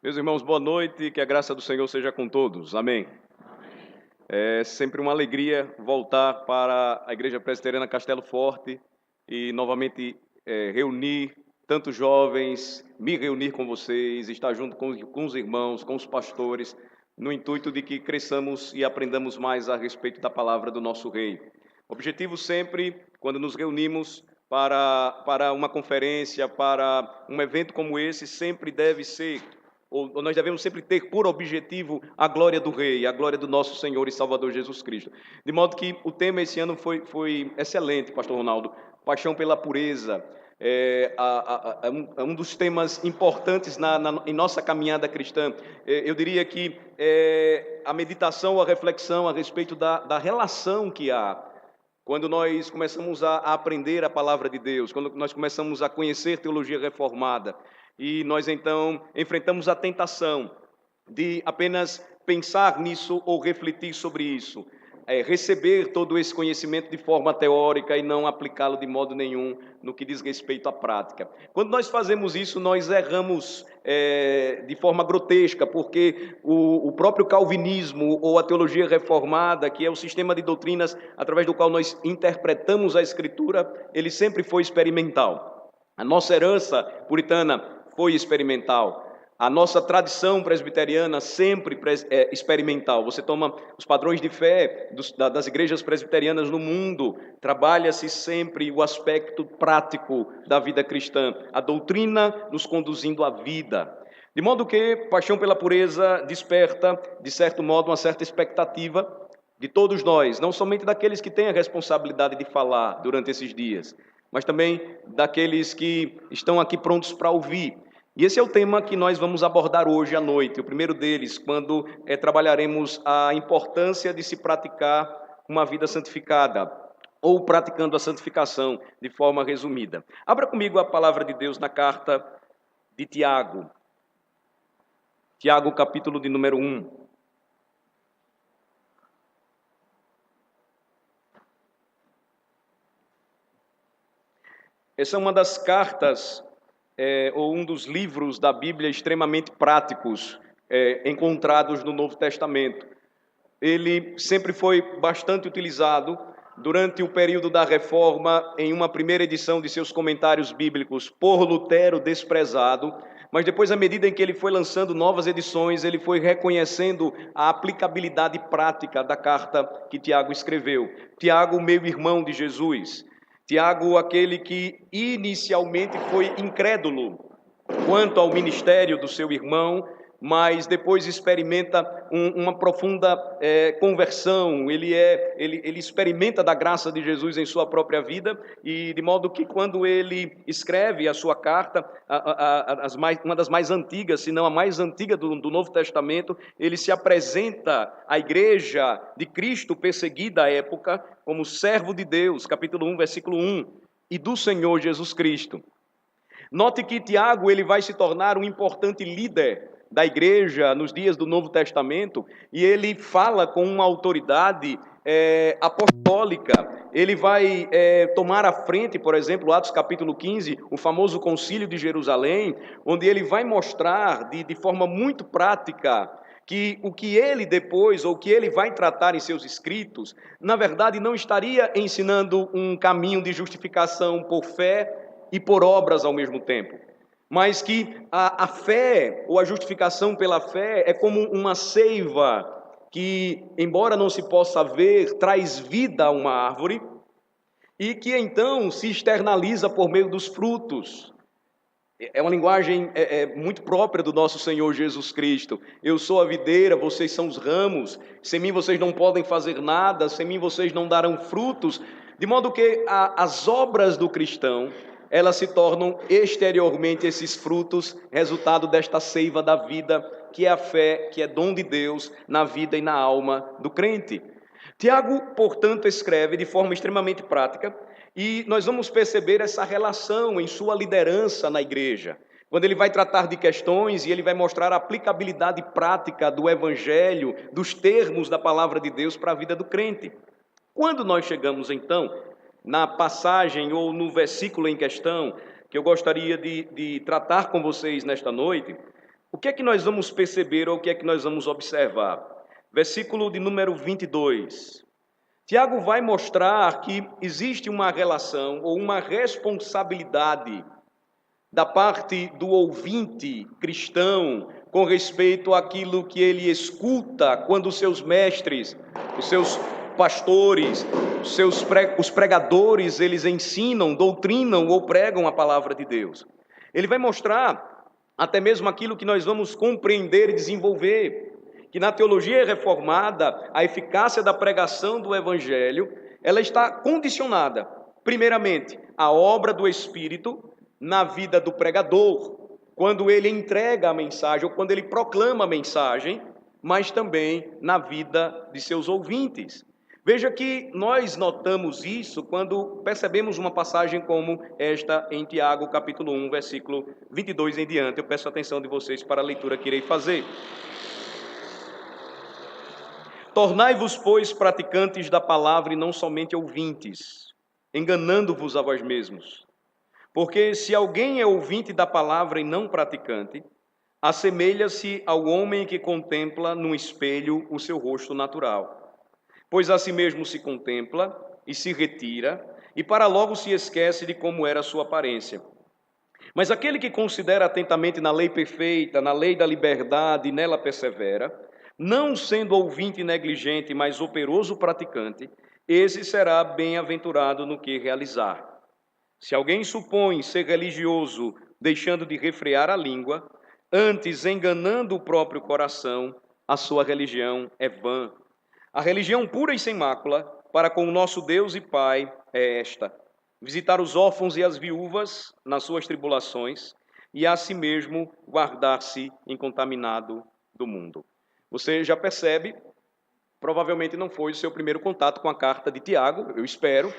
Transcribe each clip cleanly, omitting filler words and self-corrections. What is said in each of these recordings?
Meus irmãos, boa noite, que a graça do Senhor seja com todos. Amém. É sempre uma alegria voltar para a Igreja Presbiteriana Castelo Forte e novamente reunir tantos jovens, me reunir com vocês, estar junto com os irmãos, com os pastores, no intuito de que cresçamos e aprendamos mais a respeito da palavra do nosso Rei. O objetivo sempre, quando nos reunimos para uma conferência, para um evento como esse, sempre deve ser, ou nós devemos sempre ter por objetivo a glória do Rei, a glória do nosso Senhor e Salvador Jesus Cristo. De modo que o tema esse ano foi excelente, pastor Ronaldo, paixão pela pureza. É um dos temas importantes em nossa caminhada cristã. Eu diria que a meditação, a reflexão a respeito da relação que há quando nós começamos a aprender a palavra de Deus, quando nós começamos a conhecer teologia reformada, e nós então enfrentamos a tentação de apenas pensar nisso ou refletir sobre isso, receber todo esse conhecimento de forma teórica e não aplicá-lo de modo nenhum no que diz respeito à prática. Quando nós fazemos isso, nós erramos de forma grotesca, porque o próprio calvinismo ou a teologia reformada, que é o sistema de doutrinas através do qual nós interpretamos a Escritura, ele sempre foi experimental. A nossa herança puritana foi experimental. A nossa tradição presbiteriana sempre experimental. Você toma os padrões de fé das igrejas presbiterianas no mundo, trabalha-se sempre o aspecto prático da vida cristã, a doutrina nos conduzindo à vida. De modo que paixão pela pureza desperta, de certo modo, uma certa expectativa de todos nós, não somente daqueles que têm a responsabilidade de falar durante esses dias, mas também daqueles que estão aqui prontos para ouvir. E esse é o tema que nós vamos abordar hoje à noite, o primeiro deles, quando trabalharemos a importância de se praticar uma vida santificada, ou praticando a santificação de forma resumida. Abra comigo a palavra de Deus na carta de Tiago. Tiago, capítulo de número 1. Essa é uma das cartas ou um dos livros da Bíblia extremamente práticos encontrados no Novo Testamento. Ele sempre foi bastante utilizado durante o período da Reforma, em uma primeira edição de seus comentários bíblicos, por Lutero desprezado, mas depois, à medida em que ele foi lançando novas edições, ele foi reconhecendo a aplicabilidade prática da carta que Tiago escreveu. Tiago, meio-irmão de Jesus. Tiago, aquele que inicialmente foi incrédulo quanto ao ministério do seu irmão, mas depois experimenta uma profunda conversão, ele experimenta da graça de Jesus em sua própria vida, e de modo que quando ele escreve a sua carta, uma das mais antigas, se não a mais antiga do Novo Testamento, ele se apresenta à igreja de Cristo perseguida à época como servo de Deus, capítulo 1, versículo 1, e do Senhor Jesus Cristo. Note que Tiago ele vai se tornar um importante líder da igreja nos dias do Novo Testamento, e ele fala com uma autoridade apostólica. Ele vai tomar à frente, por exemplo, Atos capítulo 15, o famoso concílio de Jerusalém, onde ele vai mostrar de forma muito prática que o que ele depois, ou que ele vai tratar em seus escritos, na verdade não estaria ensinando um caminho de justificação por fé e por obras ao mesmo tempo, mas que a fé, ou a justificação pela fé, é como uma seiva que, embora não se possa ver, traz vida a uma árvore, e que então se externaliza por meio dos frutos. É uma linguagem muito própria do nosso Senhor Jesus Cristo. Eu sou a videira, vocês são os ramos, sem mim vocês não podem fazer nada, sem mim vocês não darão frutos, de modo que as obras do cristão, elas se tornam exteriormente esses frutos, resultado desta seiva da vida, que é a fé, que é dom de Deus na vida e na alma do crente. Tiago, portanto, escreve de forma extremamente prática, e nós vamos perceber essa relação em sua liderança na igreja. quando ele vai tratar de questões e ele vai mostrar a aplicabilidade prática do Evangelho, dos termos da palavra de Deus para a vida do crente. Quando nós chegamos, então, na passagem ou no versículo em questão, que eu gostaria de tratar com vocês nesta noite, o que é que nós vamos perceber ou o que é que nós vamos observar? Versículo de número 22. Tiago vai mostrar que existe uma relação ou uma responsabilidade da parte do ouvinte cristão com respeito àquilo que ele escuta quando os seus mestres, os seus pastores, os pregadores, eles ensinam, doutrinam ou pregam a palavra de Deus. Ele vai mostrar até mesmo aquilo que nós vamos compreender e desenvolver, que na teologia reformada, a eficácia da pregação do Evangelho, ela está condicionada, primeiramente, à obra do Espírito na vida do pregador, quando ele entrega a mensagem ou quando ele proclama a mensagem, mas também na vida de seus ouvintes. Veja que nós notamos isso quando percebemos uma passagem como esta em Tiago, capítulo 1, versículo 22 em diante. Eu peço a atenção de vocês para a leitura que irei fazer. Tornai-vos, pois, praticantes da palavra e não somente ouvintes, enganando-vos a vós mesmos. Porque se alguém é ouvinte da palavra e não praticante, assemelha-se ao homem que contempla num espelho o seu rosto natural. Pois a si mesmo se contempla e se retira, e para logo se esquece de como era a sua aparência. Mas aquele que considera atentamente na lei perfeita, na lei da liberdade, e nela persevera, não sendo ouvinte negligente, mas operoso praticante, esse será bem-aventurado no que realizar. Se alguém supõe ser religioso, deixando de refrear a língua, antes enganando o próprio coração, a sua religião é vã. A religião pura e sem mácula, para com o nosso Deus e Pai, é esta: visitar os órfãos e as viúvas nas suas tribulações, e a si mesmo guardar-se incontaminado do mundo. Você já percebe, provavelmente não foi o seu primeiro contato com a carta de Tiago, eu espero,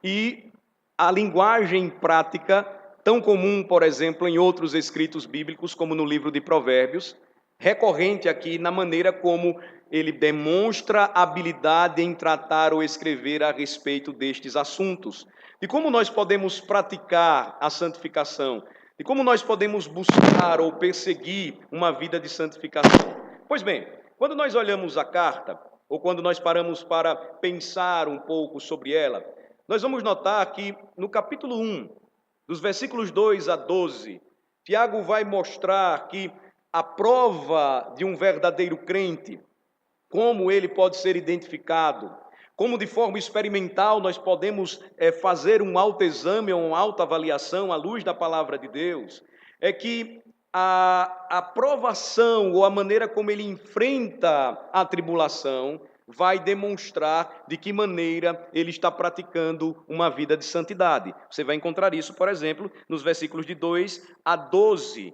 e a linguagem prática, tão comum, por exemplo, em outros escritos bíblicos, como no livro de Provérbios, recorrente aqui na maneira como ele demonstra habilidade em tratar ou escrever a respeito destes assuntos. De como nós podemos praticar a santificação, de como nós podemos buscar ou perseguir uma vida de santificação. Pois bem, quando nós olhamos a carta, ou quando nós paramos para pensar um pouco sobre ela, nós vamos notar que no capítulo 1, dos versículos 2 a 12, Tiago vai mostrar que a prova de um verdadeiro crente, como ele pode ser identificado, como de forma experimental nós podemos fazer um autoexame ou uma autoavaliação à luz da palavra de Deus, é que a provação ou a maneira como ele enfrenta a tribulação vai demonstrar de que maneira ele está praticando uma vida de santidade. Você vai encontrar isso, por exemplo, nos versículos de 2 a 12.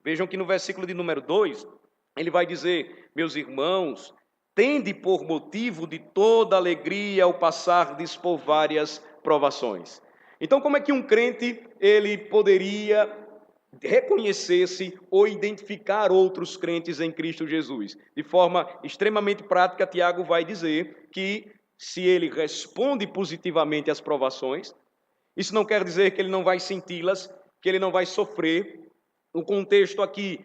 Vejam que no versículo de número 2, ele vai dizer: meus irmãos, tende por motivo de toda alegria ao passardes por várias provações. Então, como é que um crente ele poderia reconhecer-se ou identificar outros crentes em Cristo Jesus? De forma extremamente prática, Tiago vai dizer que se ele responde positivamente às provações, isso não quer dizer que ele não vai senti-las, que ele não vai sofrer. O contexto aqui,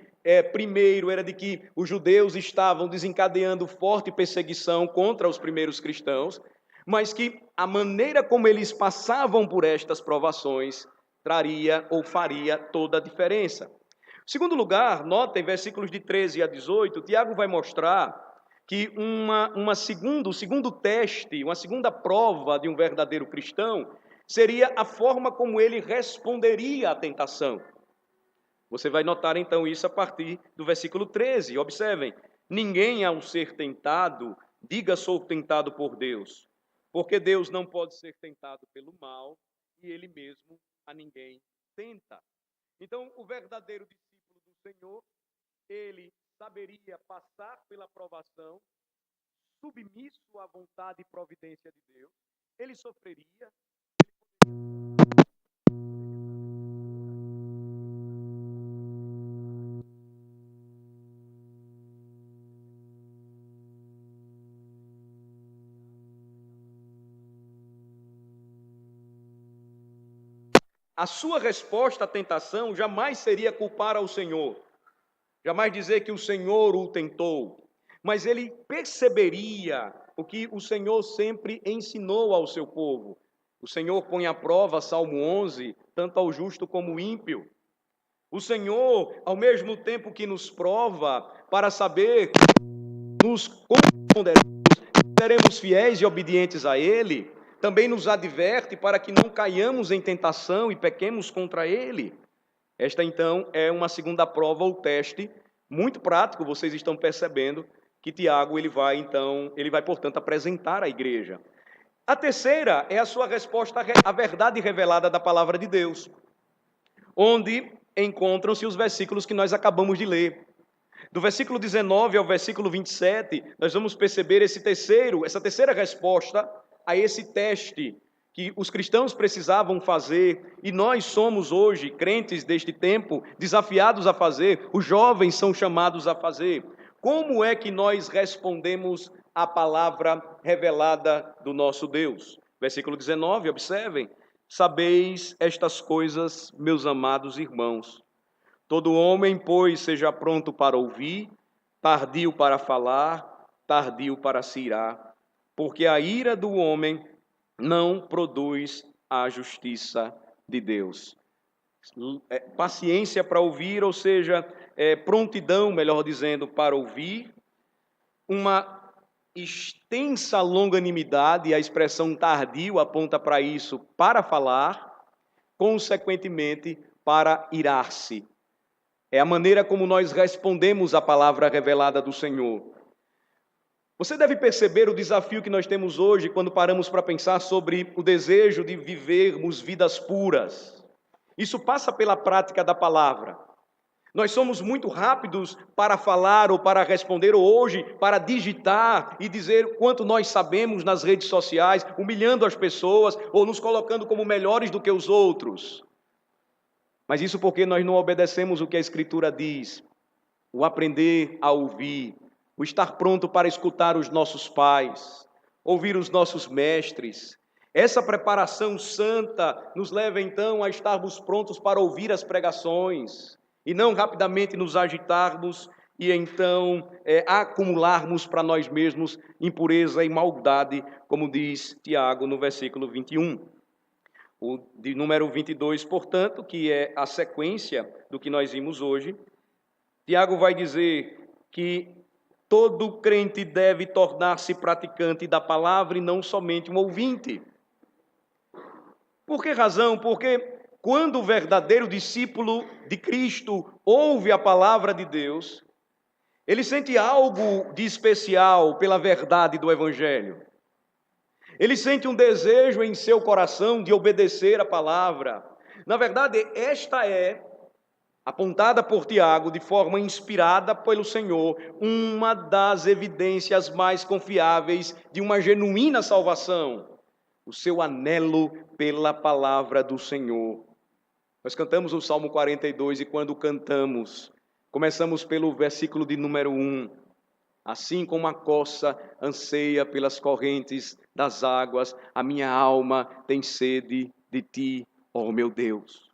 primeiro, era de que os judeus estavam desencadeando forte perseguição contra os primeiros cristãos, mas que a maneira como eles passavam por estas provações traria ou faria toda a diferença. Em segundo lugar, nota em versículos de 13 a 18, Tiago vai mostrar que o segundo teste, uma segunda prova de um verdadeiro cristão seria a forma como ele responderia à tentação. Você vai notar então isso a partir do versículo 13. Observem: ninguém ao ser tentado, diga sou tentado por Deus, porque Deus não pode ser tentado pelo mal e ele mesmo a ninguém tenta. Então, o verdadeiro discípulo do Senhor, ele saberia passar pela provação, submisso à vontade e providência de Deus, ele sofreria, a sua resposta à tentação jamais seria culpar ao Senhor, jamais dizer que o Senhor o tentou, mas ele perceberia o que o Senhor sempre ensinou ao seu povo. O Senhor põe à prova, Salmo 11, tanto ao justo como ao ímpio. O Senhor, ao mesmo tempo que nos prova para saber nos corresponderemos, seremos fiéis e obedientes a Ele, também nos adverte para que não caiamos em tentação e pequemos contra Ele. Esta, então, é uma segunda prova ou teste muito prático, vocês estão percebendo que Tiago ele vai, portanto, apresentar à igreja. A terceira é a sua resposta à verdade revelada da palavra de Deus, onde encontram-se os versículos que nós acabamos de ler. Do versículo 19 ao versículo 27, nós vamos perceber essa terceira resposta a esse teste que os cristãos precisavam fazer, e nós somos hoje, crentes deste tempo, desafiados a fazer, os jovens são chamados a fazer. Como é que nós respondemos à palavra revelada do nosso Deus? Versículo 19, observem. Sabeis estas coisas, meus amados irmãos. Todo homem, pois, seja pronto para ouvir, tardio para falar, tardio para se irar, porque a ira do homem não produz a justiça de Deus. Paciência para ouvir, ou seja, prontidão, melhor dizendo, para ouvir, uma extensa longanimidade, a expressão tardio aponta para isso, para falar, consequentemente, para irar-se. É a maneira como nós respondemos à palavra revelada do Senhor. Você deve perceber o desafio que nós temos hoje quando paramos para pensar sobre o desejo de vivermos vidas puras. Isso passa pela prática da palavra. Nós somos muito rápidos para falar ou para responder, ou hoje para digitar e dizer quanto nós sabemos nas redes sociais, humilhando as pessoas ou nos colocando como melhores do que os outros. Mas isso porque nós não obedecemos o que a Escritura diz, o aprender a ouvir, o estar pronto para escutar os nossos pais, ouvir os nossos mestres. Essa preparação santa nos leva então a estarmos prontos para ouvir as pregações e não rapidamente nos agitarmos e então acumularmos para nós mesmos impureza e maldade, como diz Tiago no versículo 21. O de número 22, portanto, que é a sequência do que nós vimos hoje, Tiago vai dizer que todo crente deve tornar-se praticante da palavra e não somente um ouvinte. Por que razão? Porque quando o verdadeiro discípulo de Cristo ouve a palavra de Deus, ele sente algo de especial pela verdade do Evangelho. Ele sente um desejo em seu coração de obedecer a palavra. Na verdade, esta é, apontada por Tiago de forma inspirada pelo Senhor, uma das evidências mais confiáveis de uma genuína salvação. O seu anelo pela palavra do Senhor. Nós cantamos o Salmo 42 e quando cantamos, começamos pelo versículo de número 1. Assim como a coça anseia pelas correntes das águas, a minha alma tem sede de ti, ó meu Deus.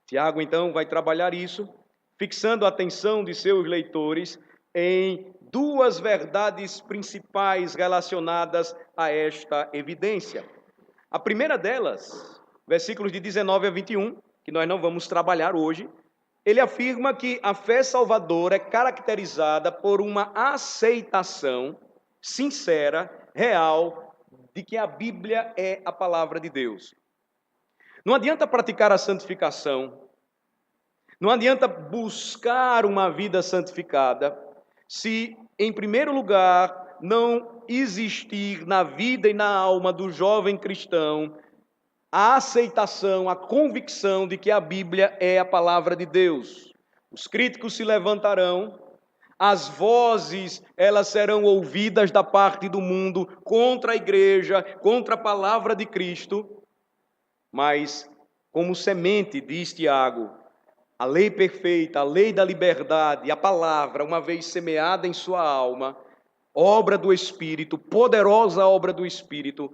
Tiago, então, vai trabalhar isso, fixando a atenção de seus leitores em duas verdades principais relacionadas a esta evidência. A primeira delas, versículos de 19 a 21, que nós não vamos trabalhar hoje, ele afirma que a fé salvadora é caracterizada por uma aceitação sincera, real, de que a Bíblia é a palavra de Deus. Não adianta praticar a santificação, não adianta buscar uma vida santificada, se, em primeiro lugar, não existir na vida e na alma do jovem cristão a aceitação, a convicção de que a Bíblia é a palavra de Deus. Os críticos se levantarão, as vozes, elas serão ouvidas da parte do mundo contra a igreja, contra a palavra de Cristo, mas como semente, diz Tiago, a lei perfeita, a lei da liberdade, a palavra, uma vez semeada em sua alma, obra do Espírito, poderosa obra do Espírito,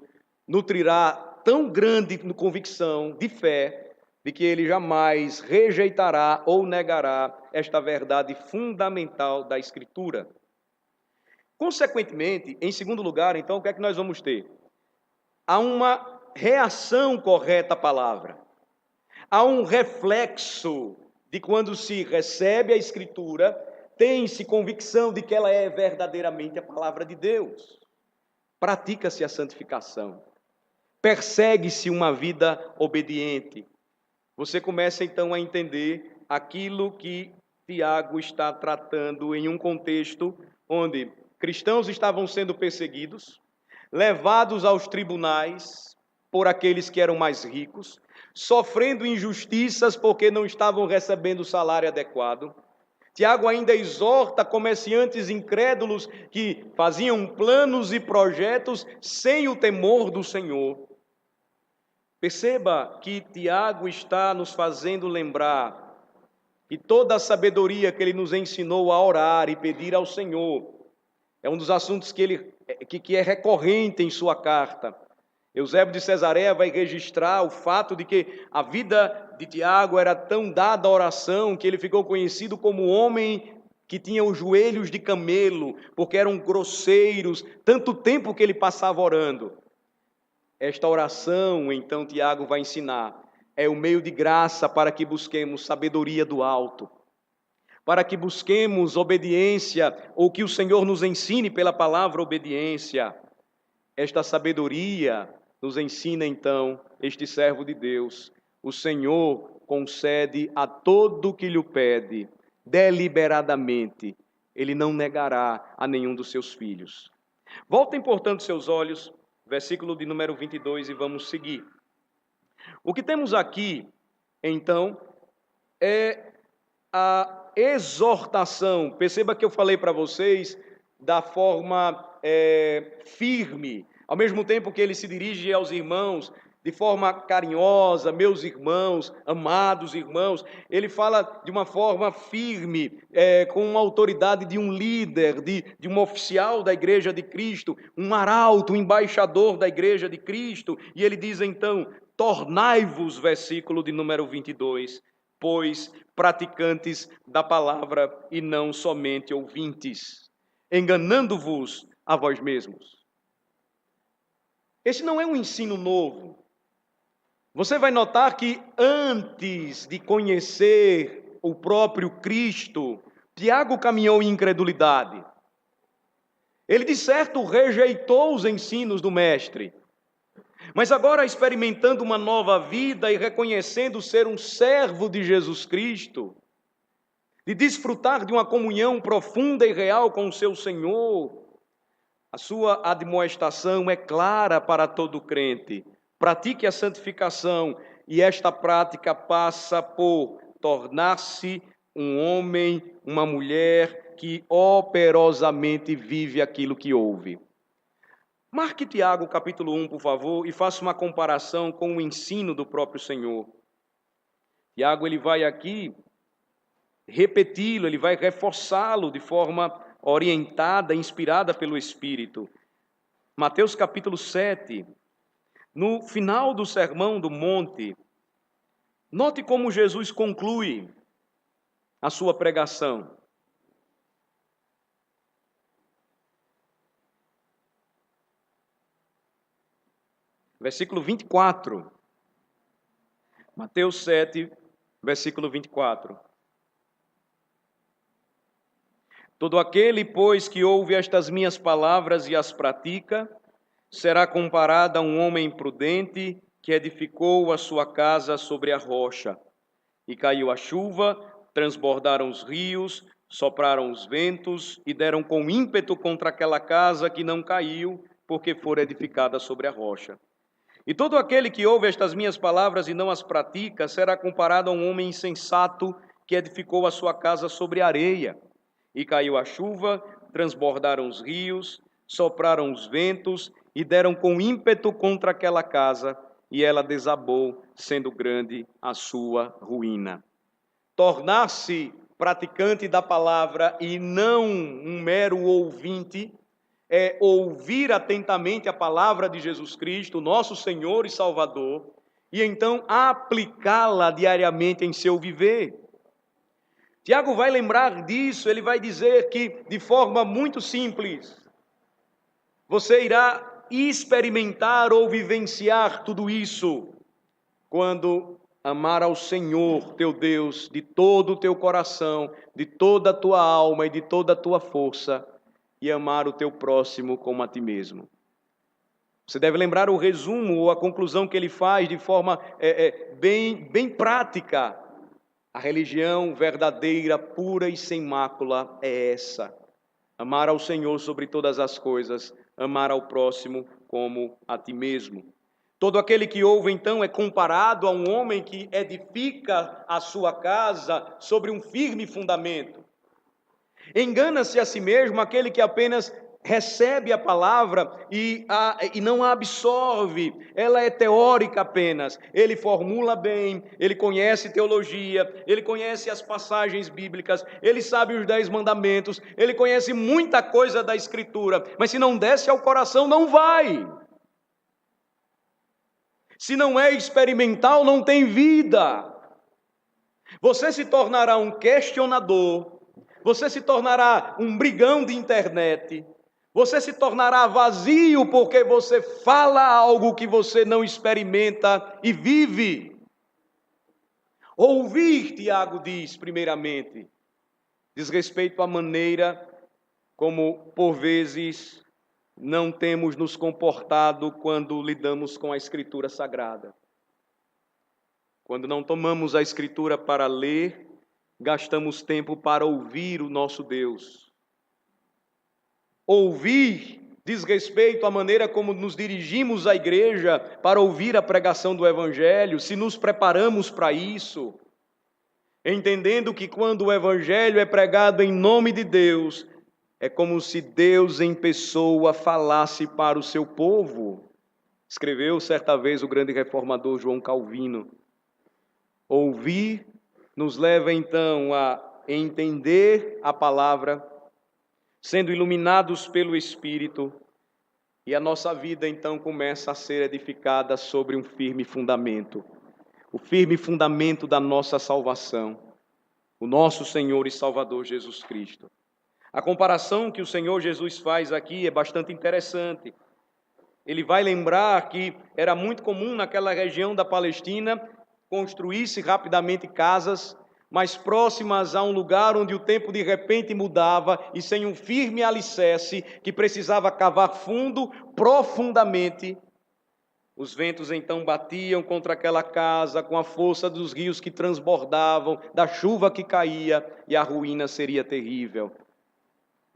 nutrirá tão grande convicção de fé, de que ele jamais rejeitará ou negará esta verdade fundamental da Escritura. Consequentemente, em segundo lugar, então, o que é que nós vamos ter? Há uma reação correta à palavra. Há um reflexo de quando se recebe a Escritura, tem-se convicção de que ela é verdadeiramente a palavra de Deus. Pratica-se a santificação. Persegue-se uma vida obediente. Você começa então a entender aquilo que Tiago está tratando em um contexto onde cristãos estavam sendo perseguidos, levados aos tribunais por aqueles que eram mais ricos, sofrendo injustiças porque não estavam recebendo o salário adequado. Tiago ainda exorta comerciantes incrédulos que faziam planos e projetos sem o temor do Senhor. Perceba que Tiago está nos fazendo lembrar que toda a sabedoria que ele nos ensinou a orar e pedir ao Senhor é um dos assuntos que é recorrente em sua carta. Eusébio de Cesareia vai registrar o fato de que a vida de Tiago era tão dada à oração que ele ficou conhecido como homem que tinha os joelhos de camelo, porque eram grosseiros, tanto tempo que ele passava orando. Esta oração, então, Tiago vai ensinar, é o meio de graça para que busquemos sabedoria do alto, para que busquemos obediência, ou que o Senhor nos ensine pela palavra obediência. Esta sabedoria nos ensina, então, este servo de Deus. O Senhor concede a todo o que lhe pede, deliberadamente. Ele não negará a nenhum dos seus filhos. Voltem, portanto, seus olhos, versículo de número 22, e vamos seguir. O que temos aqui, então, é a exortação. Perceba que eu falei para vocês da forma firme, ao mesmo tempo que ele se dirige aos irmãos de forma carinhosa, meus irmãos, amados irmãos, ele fala de uma forma firme, com uma autoridade de um líder, de um oficial da Igreja de Cristo, um arauto, um embaixador da Igreja de Cristo, e ele diz então, tornai-vos, versículo de número 22, pois praticantes da palavra e não somente ouvintes, enganando-vos a vós mesmos. Esse não é um ensino novo. Você vai notar que antes de conhecer o próprio Cristo, Tiago caminhou em incredulidade. Ele, de certo, rejeitou os ensinos do Mestre. Mas agora, experimentando uma nova vida e reconhecendo ser um servo de Jesus Cristo, de desfrutar de uma comunhão profunda e real com o seu Senhor, a sua admoestação é clara para todo crente. Pratique a santificação, e esta prática passa por tornar-se um homem, uma mulher que operosamente vive aquilo que ouve. Marque Tiago capítulo 1, por favor, e faça uma comparação com o ensino do próprio Senhor. Tiago, ele vai aqui repeti-lo, ele vai reforçá-lo de forma orientada, inspirada pelo Espírito. Mateus capítulo 7, no final do Sermão do Monte, note como Jesus conclui a sua pregação. Versículo 24. Mateus 7, versículo 24. Todo aquele, pois, que ouve estas minhas palavras e as pratica, será comparado a um homem prudente que edificou a sua casa sobre a rocha. E caiu a chuva, transbordaram os rios, sopraram os ventos e deram com ímpeto contra aquela casa que não caiu, porque fora edificada sobre a rocha. E todo aquele que ouve estas minhas palavras e não as pratica, será comparado a um homem insensato que edificou a sua casa sobre areia. E caiu a chuva, transbordaram os rios, sopraram os ventos e deram com ímpeto contra aquela casa, e ela desabou, sendo grande a sua ruína. Tornar-se praticante da palavra e não um mero ouvinte, é ouvir atentamente a palavra de Jesus Cristo, nosso Senhor e Salvador, e então aplicá-la diariamente em seu viver. Tiago vai lembrar disso, ele vai dizer que, de forma muito simples, você irá experimentar ou vivenciar tudo isso quando amar ao Senhor teu Deus de todo o teu coração, de toda a tua alma e de toda a tua força, e amar o teu próximo como a ti mesmo. Você deve lembrar o resumo ou a conclusão que ele faz de forma bem prática. A religião verdadeira, pura e sem mácula é essa: amar ao Senhor sobre todas as coisas, amar ao próximo como a ti mesmo. Todo aquele que ouve, então, é comparado a um homem que edifica a sua casa sobre um firme fundamento. Engana-se a si mesmo aquele que apenas recebe a palavra e não a absorve. Ela é teórica apenas. Ele formula bem, ele conhece teologia, ele conhece as passagens bíblicas, ele sabe os 10 mandamentos, ele conhece muita coisa da Escritura, mas se não desce ao coração, não vai. Se não é experimental, não tem vida. Você se tornará um questionador, você se tornará um brigão de internet, você se tornará vazio porque você fala algo que você não experimenta e vive. Ouvir, Tiago diz, primeiramente, diz respeito à maneira como, por vezes, não temos nos comportado quando lidamos com a Escritura Sagrada. Quando não tomamos a Escritura para ler, gastamos tempo para ouvir o nosso Deus. Ouvir diz respeito à maneira como nos dirigimos à igreja para ouvir a pregação do Evangelho, se nos preparamos para isso, entendendo que quando o Evangelho é pregado em nome de Deus, é como se Deus em pessoa falasse para o seu povo. Escreveu certa vez o grande reformador João Calvino. Ouvir nos leva então a entender a palavra, sendo iluminados pelo Espírito, e a nossa vida então começa a ser edificada sobre um firme fundamento, o firme fundamento da nossa salvação, o nosso Senhor e Salvador Jesus Cristo. A comparação que o Senhor Jesus faz aqui é bastante interessante. Ele vai lembrar que era muito comum naquela região da Palestina construir-se rapidamente casas mais próximas a um lugar onde o tempo de repente mudava e sem um firme alicerce que precisava cavar fundo, profundamente. Os ventos então batiam contra aquela casa com a força dos rios que transbordavam, da chuva que caía, e a ruína seria terrível.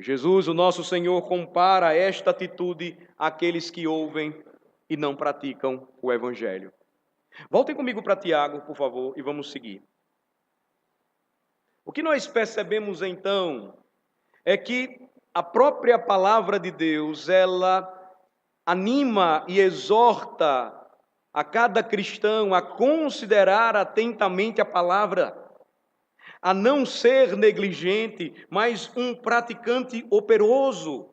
Jesus, o nosso Senhor, compara esta atitude àqueles que ouvem e não praticam o Evangelho. Voltem comigo para Tiago, por favor, e vamos seguir. O que nós percebemos então é que a própria palavra de Deus, ela anima e exorta a cada cristão a considerar atentamente a palavra, a não ser negligente, mas um praticante operoso.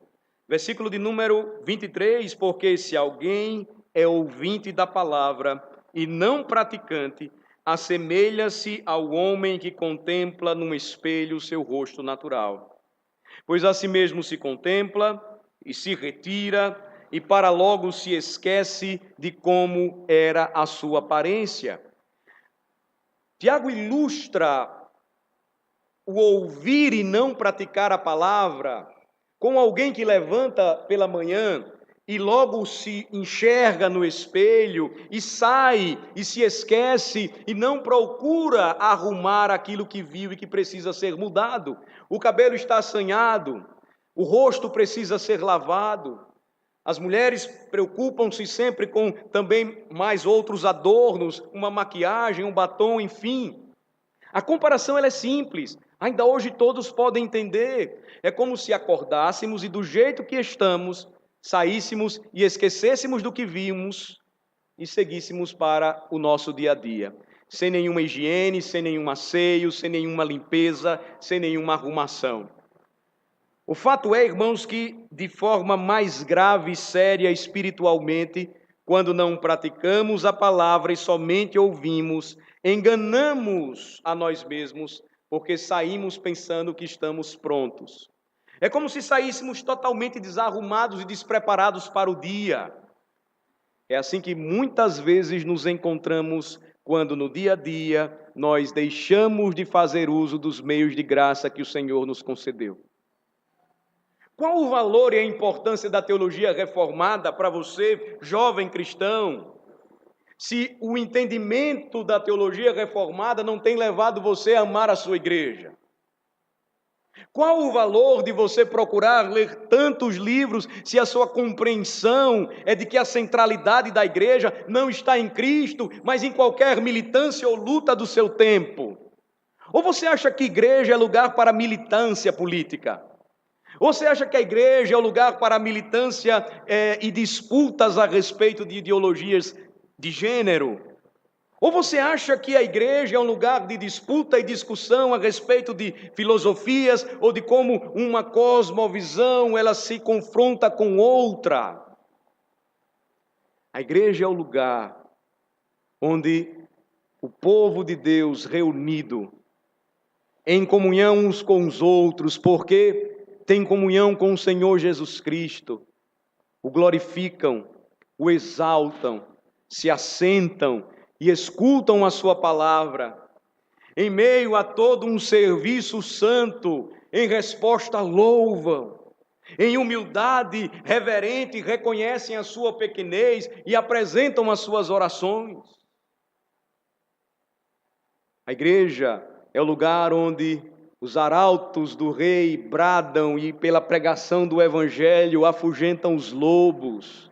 Versículo de número 23, porque se alguém é ouvinte da palavra e não praticante, assemelha-se ao homem que contempla num espelho o seu rosto natural. Pois a si mesmo se contempla e se retira, e para logo se esquece de como era a sua aparência. Tiago ilustra o ouvir e não praticar a palavra com alguém que levanta pela manhã e logo se enxerga no espelho e sai e se esquece e não procura arrumar aquilo que viu e que precisa ser mudado. O cabelo está assanhado, o rosto precisa ser lavado. As mulheres preocupam-se sempre com também mais outros adornos, uma maquiagem, um batom, enfim. A comparação ela é simples, ainda hoje todos podem entender. É como se acordássemos e do jeito que estamos, saíssemos e esquecêssemos do que vimos e seguíssemos para o nosso dia a dia. Sem nenhuma higiene, sem nenhum asseio, sem nenhuma limpeza, sem nenhuma arrumação. O fato é, irmãos, que de forma mais grave e séria espiritualmente, Quando não praticamos a palavra e somente ouvimos, enganamos a nós mesmos, porque saímos pensando que estamos prontos. É como se saíssemos totalmente desarrumados e despreparados para o dia. É assim que muitas vezes nos encontramos quando no dia a dia nós deixamos de fazer uso dos meios de graça que o Senhor nos concedeu. Qual o valor e a importância da teologia reformada para você, jovem cristão, se o entendimento da teologia reformada não tem levado você a amar a sua igreja? Qual o valor de você procurar ler tantos livros se a sua compreensão é de que a centralidade da igreja não está em Cristo, mas em qualquer militância ou luta do seu tempo? Ou você acha que igreja é lugar para militância política? Ou você acha que a igreja é o lugar para militância e disputas a respeito de ideologias de gênero? Ou você acha que a igreja é um lugar de disputa e discussão a respeito de filosofias ou de como uma cosmovisão ela se confronta com outra? A igreja é o lugar onde o povo de Deus reunido em comunhão uns com os outros, porque tem comunhão com o Senhor Jesus Cristo, o glorificam, o exaltam, se assentam e escutam a sua palavra, em meio a todo um serviço santo, em resposta louvam, em humildade reverente reconhecem a sua pequenez e apresentam as suas orações. A igreja é o lugar onde os arautos do rei bradam e pela pregação do evangelho afugentam os lobos.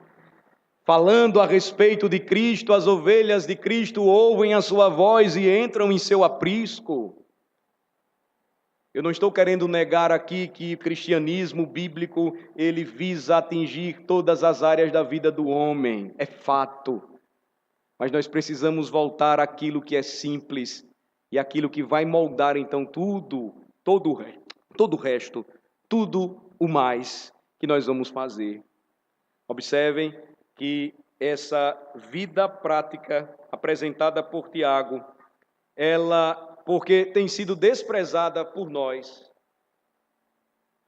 Falando a respeito de Cristo, as ovelhas de Cristo ouvem a sua voz e entram em seu aprisco. Eu não estou querendo negar aqui que o cristianismo bíblico, ele visa atingir todas as áreas da vida do homem, é fato. Mas nós precisamos voltar àquilo que é simples e aquilo que vai moldar então todo o resto, tudo o mais que nós vamos fazer. Observem que essa vida prática apresentada por Tiago, ela, porque tem sido desprezada por nós,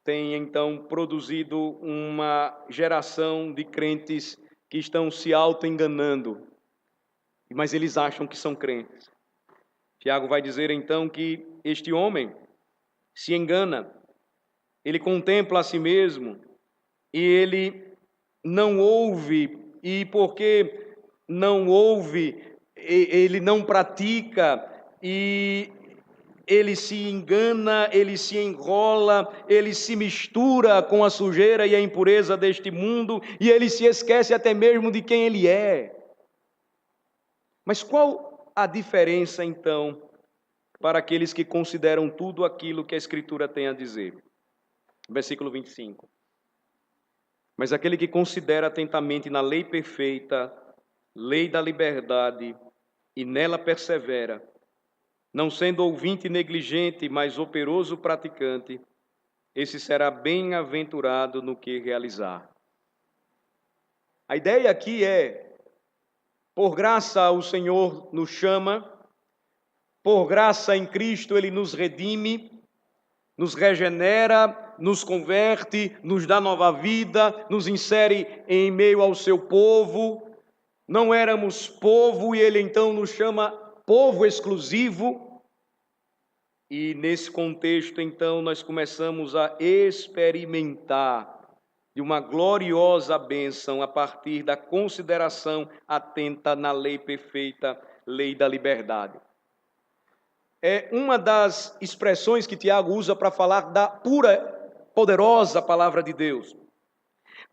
tem então produzido uma geração de crentes que estão se auto-enganando, mas eles acham que são crentes. Tiago vai dizer então que este homem se engana, ele contempla a si mesmo e ele não ouve, e porque não ouve, ele não pratica, e ele se engana, ele se enrola, ele se mistura com a sujeira e a impureza deste mundo, e ele se esquece até mesmo de quem ele é. Mas qual a diferença, então, para aqueles que consideram tudo aquilo que a Escritura tem a dizer? Versículo 25. Mas aquele que considera atentamente na lei perfeita, lei da liberdade, e nela persevera, não sendo ouvinte negligente, mas operoso praticante, esse será bem-aventurado no que realizar. A ideia aqui é, por graça o Senhor nos chama, por graça em Cristo Ele nos redime, nos regenera, nos converte, nos dá nova vida, nos insere em meio ao seu povo. Não éramos povo e Ele então nos chama povo exclusivo. E nesse contexto, então, nós começamos a experimentar de uma gloriosa bênção a partir da consideração atenta na lei perfeita, lei da liberdade. É uma das expressões que Tiago usa para falar da pura, poderosa palavra de Deus.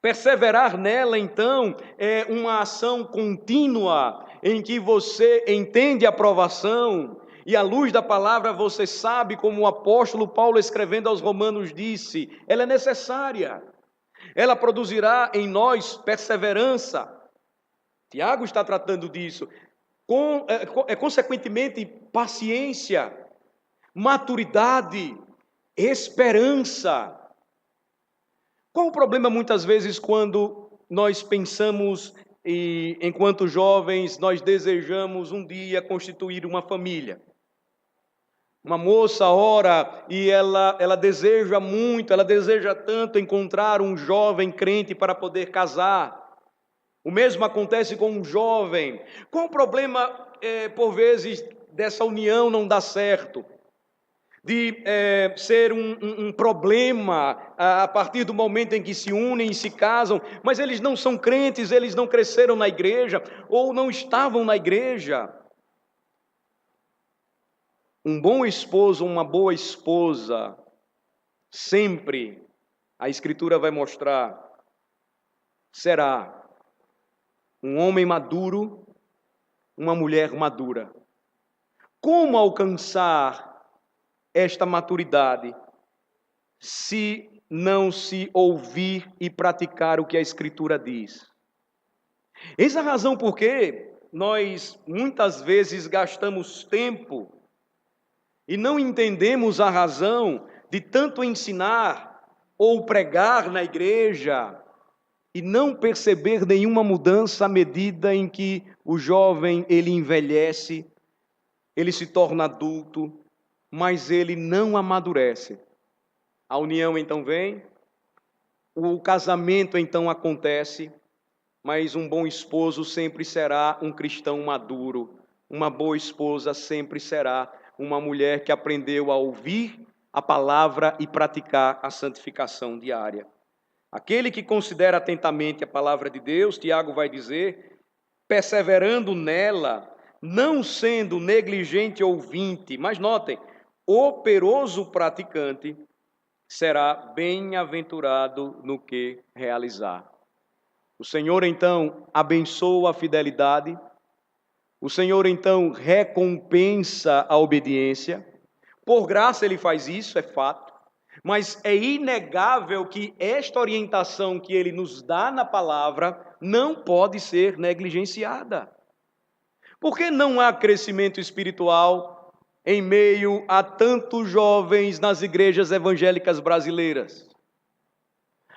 Perseverar nela, então, é uma ação contínua em que você entende a aprovação e à luz da palavra você sabe, como o apóstolo Paulo escrevendo aos Romanos disse, ela é necessária. Ela produzirá em nós perseverança. Tiago está tratando disso. Consequentemente, paciência, maturidade, esperança. Qual o problema muitas vezes quando nós pensamos e enquanto jovens nós desejamos um dia constituir uma família. Uma moça ora e ela deseja muito, ela deseja tanto encontrar um jovem crente para poder casar. O mesmo acontece com um jovem. Qual o problema, por vezes, dessa união não dar certo? De ser um problema a partir do momento em que se unem e se casam, mas eles não são crentes, eles não cresceram na igreja ou não estavam na igreja. Um bom esposo, uma boa esposa, sempre, a Escritura vai mostrar, será um homem maduro, uma mulher madura. Como alcançar esta maturidade se não se ouvir e praticar o que a Escritura diz? Eis a razão por que nós muitas vezes gastamos tempo e não entendemos a razão de tanto ensinar ou pregar na igreja e não perceber nenhuma mudança à medida em que o jovem ele envelhece, ele se torna adulto, mas ele não amadurece. A união então vem, o casamento então acontece, mas um bom esposo sempre será um cristão maduro, uma boa esposa sempre será uma mulher que aprendeu a ouvir a palavra e praticar a santificação diária. Aquele que considera atentamente a palavra de Deus, Tiago vai dizer, perseverando nela, não sendo negligente ouvinte, mas notem, operoso praticante, será bem-aventurado no que realizar. O Senhor então abençoa a fidelidade, o Senhor então recompensa a obediência. Por graça ele faz isso, é fato. Mas é inegável que esta orientação que ele nos dá na palavra não pode ser negligenciada. Porque não há crescimento espiritual em meio a tantos jovens nas igrejas evangélicas brasileiras?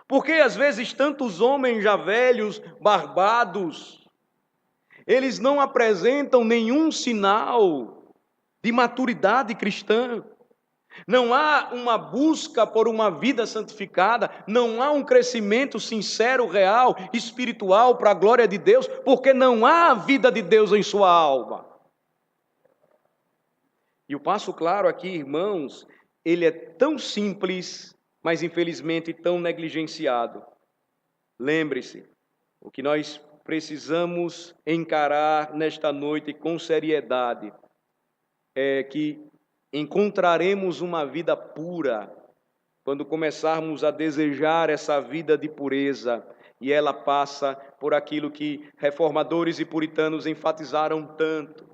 Porque às vezes tantos homens já velhos, barbados, eles não apresentam nenhum sinal de maturidade cristã. Não há uma busca por uma vida santificada, não há um crescimento sincero, real, espiritual para a glória de Deus, porque não há a vida de Deus em sua alma. E o passo claro aqui, irmãos, ele é tão simples, mas infelizmente tão negligenciado. Lembre-se, o que nós precisamos encarar nesta noite com seriedade é que encontraremos uma vida pura quando começarmos a desejar essa vida de pureza, e ela passa por aquilo que reformadores e puritanos enfatizaram tanto.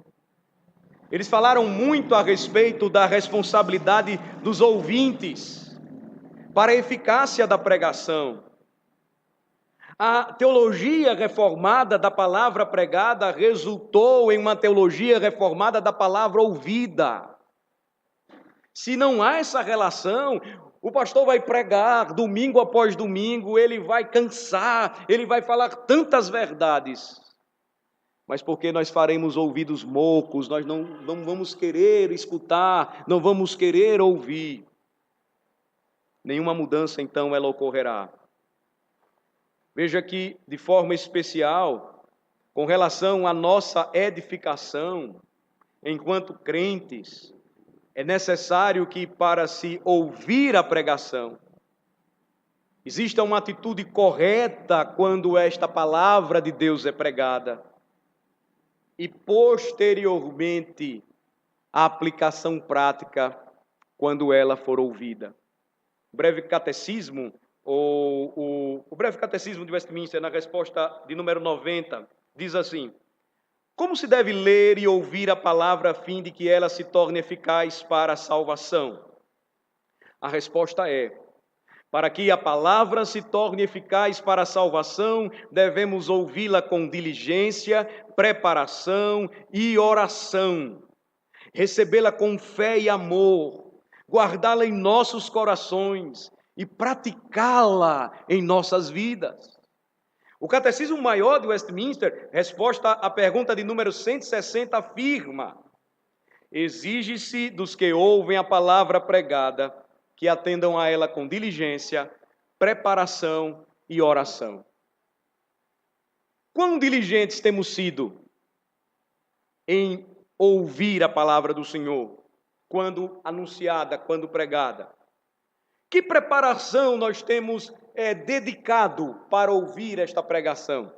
Eles falaram muito a respeito da responsabilidade dos ouvintes para a eficácia da pregação. A teologia reformada da palavra pregada resultou em uma teologia reformada da palavra ouvida. Se não há essa relação, o pastor vai pregar domingo após domingo, ele vai cansar, ele vai falar tantas verdades, mas porque nós faremos ouvidos moucos, nós não vamos querer escutar, não vamos querer ouvir, nenhuma mudança então ela ocorrerá. Veja que, de forma especial, com relação à nossa edificação, enquanto crentes, é necessário que, para se ouvir a pregação, exista uma atitude correta quando esta palavra de Deus é pregada, e posteriormente a aplicação prática quando ela for ouvida. O breve catecismo, o breve catecismo de Westminster, na resposta de número 90, diz assim: como se deve ler e ouvir a palavra a fim de que ela se torne eficaz para a salvação? A resposta é: para que a palavra se torne eficaz para a salvação, devemos ouvi-la com diligência, preparação e oração, recebê-la com fé e amor, guardá-la em nossos corações e praticá-la em nossas vidas. O Catecismo Maior de Westminster, resposta à pergunta de número 160, afirma: exige-se dos que ouvem a palavra pregada que atendam a ela com diligência, preparação e oração. Quão diligentes temos sido em ouvir a palavra do Senhor, quando anunciada, quando pregada? Que preparação nós temos dedicado para ouvir esta pregação?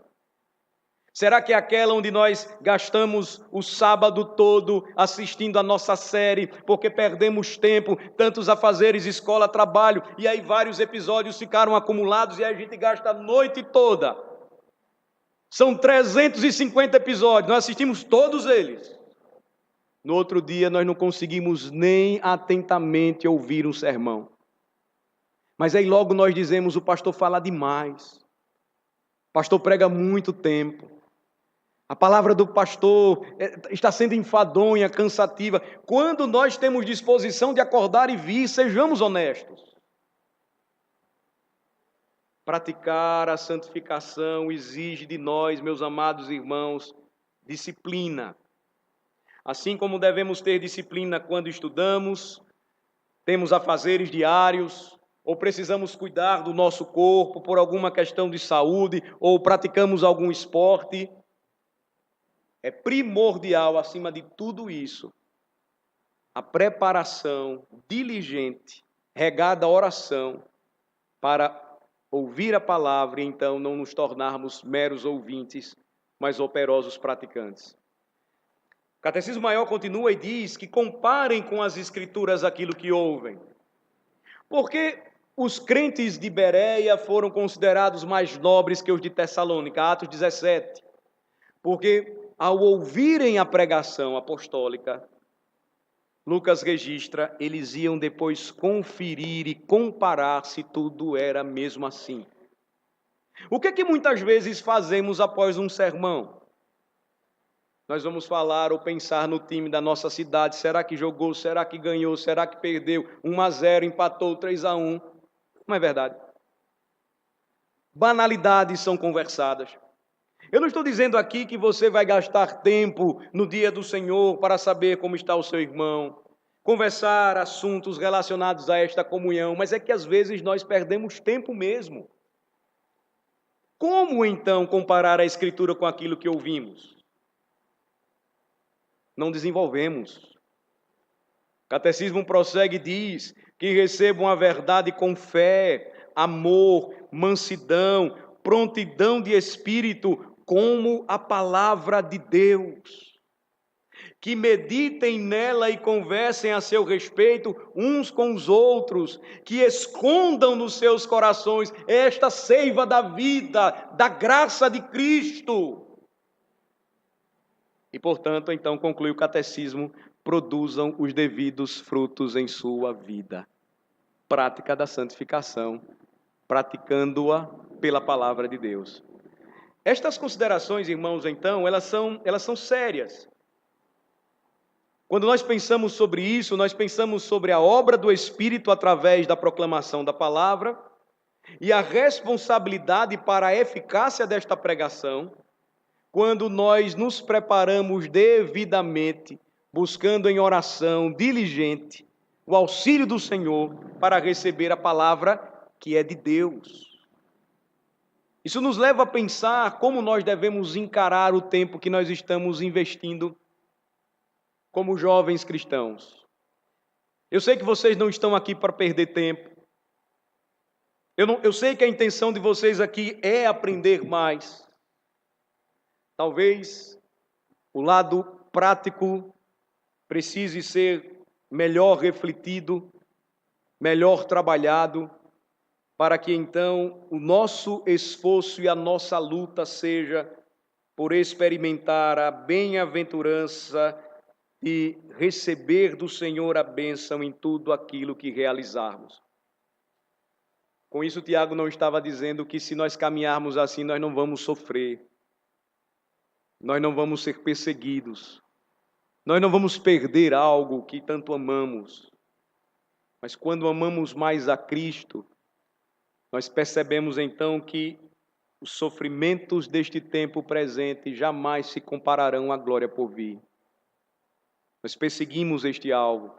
Será que é aquela onde nós gastamos o sábado todo assistindo a nossa série, porque perdemos tempo, tantos afazeres, escola, trabalho, e aí vários episódios ficaram acumulados e aí a gente gasta a noite toda? São 350 episódios, nós assistimos todos eles. No outro dia nós não conseguimos nem atentamente ouvir um sermão. Mas aí logo nós dizemos: o pastor fala demais, o pastor prega muito tempo, a palavra do pastor está sendo enfadonha, cansativa. Quando nós temos disposição de acordar e vir, sejamos honestos. Praticar a santificação exige de nós, meus amados irmãos, disciplina. Assim como devemos ter disciplina quando estudamos, temos afazeres diários, ou precisamos cuidar do nosso corpo por alguma questão de saúde, ou praticamos algum esporte, é primordial, acima de tudo isso, a preparação diligente, regada à oração, para ouvir a palavra e então não nos tornarmos meros ouvintes, mas operosos praticantes. O Catecismo Maior continua e diz que comparem com as Escrituras aquilo que ouvem. Porque os crentes de Bereia foram considerados mais nobres que os de Tessalônica, Atos 17. Porque ao ouvirem a pregação apostólica, Lucas registra, eles iam depois conferir e comparar se tudo era mesmo assim. O que é que muitas vezes fazemos após um sermão? Nós vamos falar ou pensar no time da nossa cidade. Será que jogou? Será que ganhou? Será que perdeu? 1-0, empatou 3-1. Não é verdade? Banalidades são conversadas. Eu não estou dizendo aqui que você vai gastar tempo no dia do Senhor para saber como está o seu irmão, conversar assuntos relacionados a esta comunhão, mas é que às vezes nós perdemos tempo mesmo. Como então comparar a Escritura com aquilo que ouvimos? Não desenvolvemos. O Catecismo prossegue e diz que recebam a verdade com fé, amor, mansidão, prontidão de espírito, como a palavra de Deus. Que meditem nela e conversem a seu respeito uns com os outros, que escondam nos seus corações esta seiva da vida, da graça de Cristo. E, portanto, então, conclui o Catecismo, produzam os devidos frutos em sua vida. Prática da santificação, praticando-a pela palavra de Deus. Estas considerações, irmãos, então, elas são sérias. Quando nós pensamos sobre isso, nós pensamos sobre a obra do Espírito através da proclamação da palavra e a responsabilidade para a eficácia desta pregação, quando nós nos preparamos devidamente, buscando em oração diligente o auxílio do Senhor para receber a palavra que é de Deus. Isso nos leva a pensar como nós devemos encarar o tempo que nós estamos investindo como jovens cristãos. Eu sei que vocês não estão aqui para perder tempo. Eu sei que a intenção de vocês aqui é aprender mais. Talvez o lado prático precise ser melhor refletido, melhor trabalhado, para que então o nosso esforço e a nossa luta seja por experimentar a bem-aventurança e receber do Senhor a bênção em tudo aquilo que realizarmos. Com isso, Tiago não estava dizendo que se nós caminharmos assim, nós não vamos sofrer, nós não vamos ser perseguidos, nós não vamos perder algo que tanto amamos. Mas quando amamos mais a Cristo, nós percebemos então que os sofrimentos deste tempo presente jamais se compararão à glória por vir. Nós perseguimos este alvo.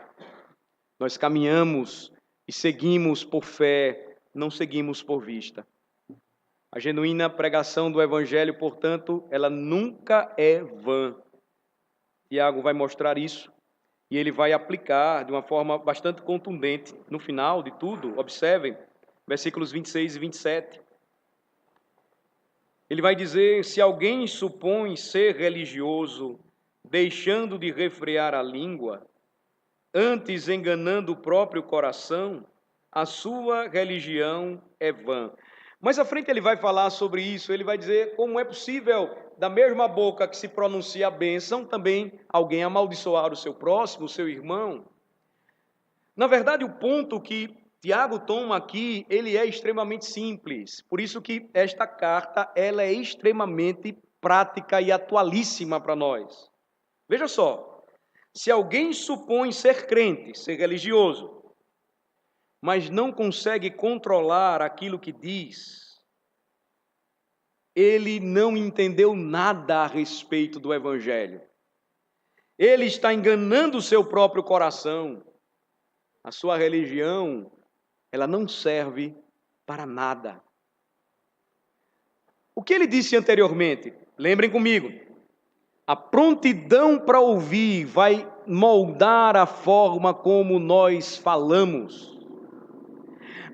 Nós caminhamos e seguimos por fé, não seguimos por vista. A genuína pregação do Evangelho, portanto, ela nunca é vã. Tiago vai mostrar isso e ele vai aplicar de uma forma bastante contundente no final de tudo. Observem, versículos 26 e 27. Ele vai dizer: se alguém supõe ser religioso, deixando de refrear a língua, antes enganando o próprio coração, a sua religião é vã. Mais à frente ele vai falar sobre isso, ele vai dizer como é possível, da mesma boca que se pronuncia a bênção, também alguém amaldiçoar o seu próximo, o seu irmão. Na verdade, o ponto que Tiago toma aqui, ele é extremamente simples. Por isso que esta carta, ela é extremamente prática e atualíssima para nós. Veja só, se alguém supõe ser crente, ser religioso, mas não consegue controlar aquilo que diz, ele não entendeu nada a respeito do Evangelho. Ele está enganando o seu próprio coração. A sua religião, ela não serve para nada. O que ele disse anteriormente? Lembrem comigo. A prontidão para ouvir vai moldar a forma como nós falamos.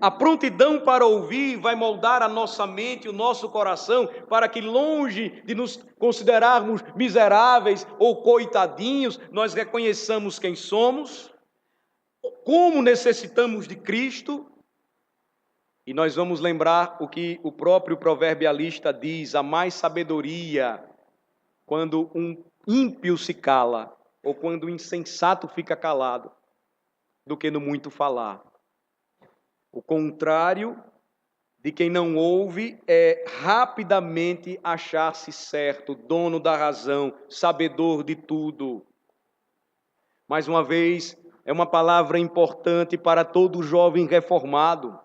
A prontidão para ouvir vai moldar a nossa mente e o nosso coração para que, longe de nos considerarmos miseráveis ou coitadinhos, nós reconheçamos quem somos, como necessitamos de Cristo. E nós vamos lembrar o que o próprio proverbialista diz: há mais sabedoria quando um ímpio se cala, ou quando o insensato fica calado, do que no muito falar. O contrário de quem não ouve é rapidamente achar-se certo, dono da razão, sabedor de tudo. Mais uma vez, é uma palavra importante para todo jovem reformado.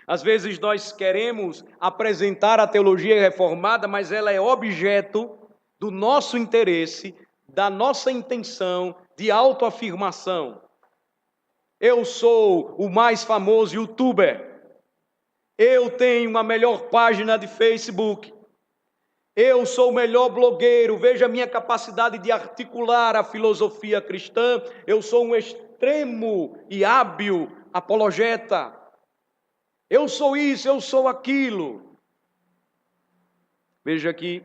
Às vezes nós queremos apresentar a teologia reformada, mas ela é objeto do nosso interesse, da nossa intenção de autoafirmação. Eu sou o mais famoso youtuber. Eu tenho a melhor página de Facebook. Eu sou o melhor blogueiro. Veja a minha capacidade de articular a filosofia cristã. Eu sou um extremo e hábil apologeta. Eu sou isso, eu sou aquilo. Veja que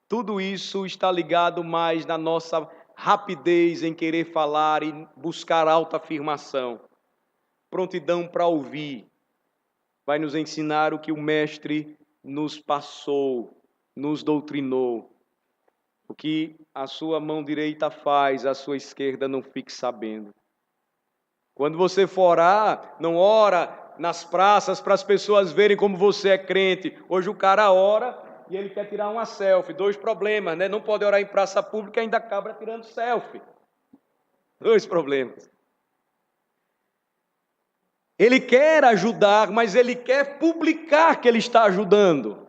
tudo isso está ligado mais na nossa rapidez em querer falar e buscar autoafirmação. Prontidão para ouvir vai nos ensinar o que o Mestre nos passou, nos doutrinou. O que a sua mão direita faz, a sua esquerda não fique sabendo. Quando você for orar, não ora nas praças para as pessoas verem como você é crente. Hoje o cara ora e ele quer tirar uma selfie. 2 problemas, né? Não pode orar em praça pública e ainda acaba tirando selfie. 2 problemas. Ele quer ajudar, mas ele quer publicar que ele está ajudando.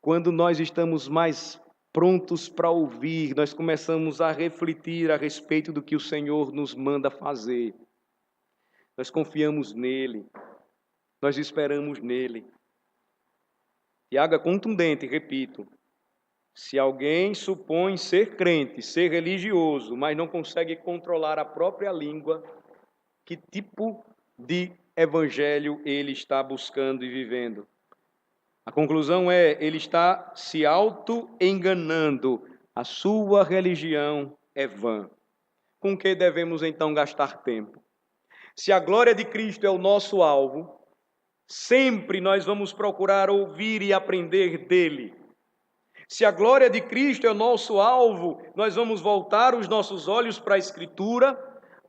Quando nós estamos mais prontos para ouvir, nós começamos a refletir a respeito do que o Senhor nos manda fazer. Nós confiamos nele, nós esperamos nele. Tiago é contundente, repito. Se alguém supõe ser crente, ser religioso, mas não consegue controlar a própria língua, que tipo de evangelho ele está buscando e vivendo? A conclusão é, ele está se auto-enganando. A sua religião é vã. Com que devemos então gastar tempo? Se a glória de Cristo é o nosso alvo, sempre nós vamos procurar ouvir e aprender dele. Se a glória de Cristo é o nosso alvo, nós vamos voltar os nossos olhos para a Escritura,